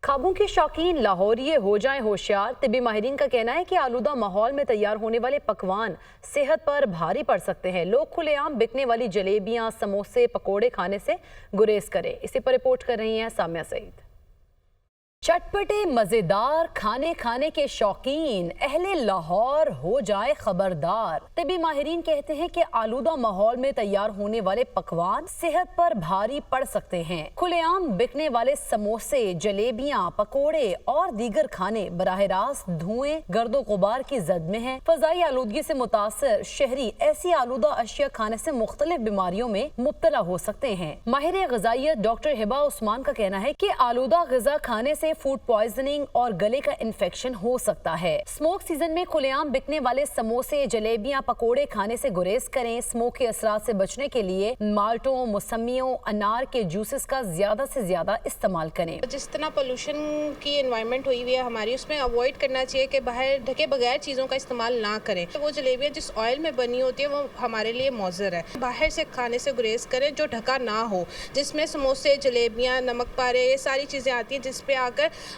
ख्वाबों के शौकीन लाहौरी हो जाएं होशियार। तिब्बी माहिरीन का कहना है कि आलूदा माहौल में तैयार होने वाले पकवान सेहत पर भारी पड़ सकते हैं। लोग खुलेआम बिकने वाली जलेबियां, समोसे, पकोड़े खाने से गुरेज करें। इसी पर रिपोर्ट कर रही हैं साम्या सईद। चटपटे मजेदार खाने खाने के शौकीन अहले लाहौर हो जाए खबरदार। तिब्बी माहिरीन कहते हैं कि आलूदा माहौल में तैयार होने वाले पकवान सेहत पर भारी पड़ सकते हैं। खुलेआम बिकने वाले समोसे, जलेबियां, पकोड़े और दीगर खाने बराह रास्त धुएं, गर्दो गुबार की जद में हैं। फजाई आलूदगी से मुतासर शहरी ऐसी आलूदा अशिया खाने से मुख्तलिफ बीमारियों में मुब्तला हो सकते हैं। माहिर ग़िज़ाइयत डॉक्टर हिबा उस्मान का कहना है कि आलूदा ग़िज़ा खाने से फूड पॉइजनिंग और गले का इन्फेक्शन हो सकता है। स्मोक सीजन में खुलेआम बिकने वाले समोसे, जलेबियां, पकोड़े खाने से गुरेज करें। स्मोक के असरात से बचने के लिए माल्टों, मौसमियों, अनार के जूसेस का ज्यादा से ज्यादा इस्तेमाल करें। जिस तरह पोल्यूशन की एनवायरनमेंट हुई हुई है हमारी, उसमें अवॉइड करना चाहिए कि बाहर ढके बगैर चीज़ों का इस्तेमाल ना करें। वो जलेबियाँ जिस ऑयल में बनी होती है वो हमारे लिए मौजर है। बाहर से खाने से गुरेज करें जो ढका ना हो, जिसमें समोसे, जलेबियाँ, नमक पारे, ये सारी चीज़ें आती हैं जिस पे आकर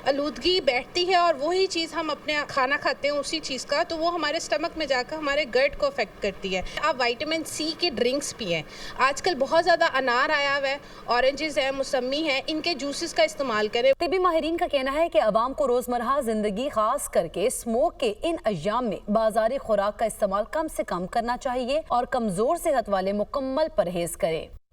आलूदगी बैठती है और वही चीज़ हम अपने खाना खाते हैं उसी चीज़ का, तो वो हमारे स्टमक में जाकर हमारे गट को अफेक्ट करती है। आप विटामिन सी की ड्रिंक्स पिएं। आजकल बहुत ज़्यादा अनार आया हुआ है, ऑरेंजेस है, मौसमी है, इनके जूसेस का इस्तेमाल करें। तिब्बी माहिरीन का कहना है कि अवाम को रोजमर्रा जिंदगी खास करके स्मोक के इन अय्याम में बाजारी खुराक का इस्तेमाल कम से कम करना चाहिए और कमजोर सेहत वाले मुकम्मल परहेज करें।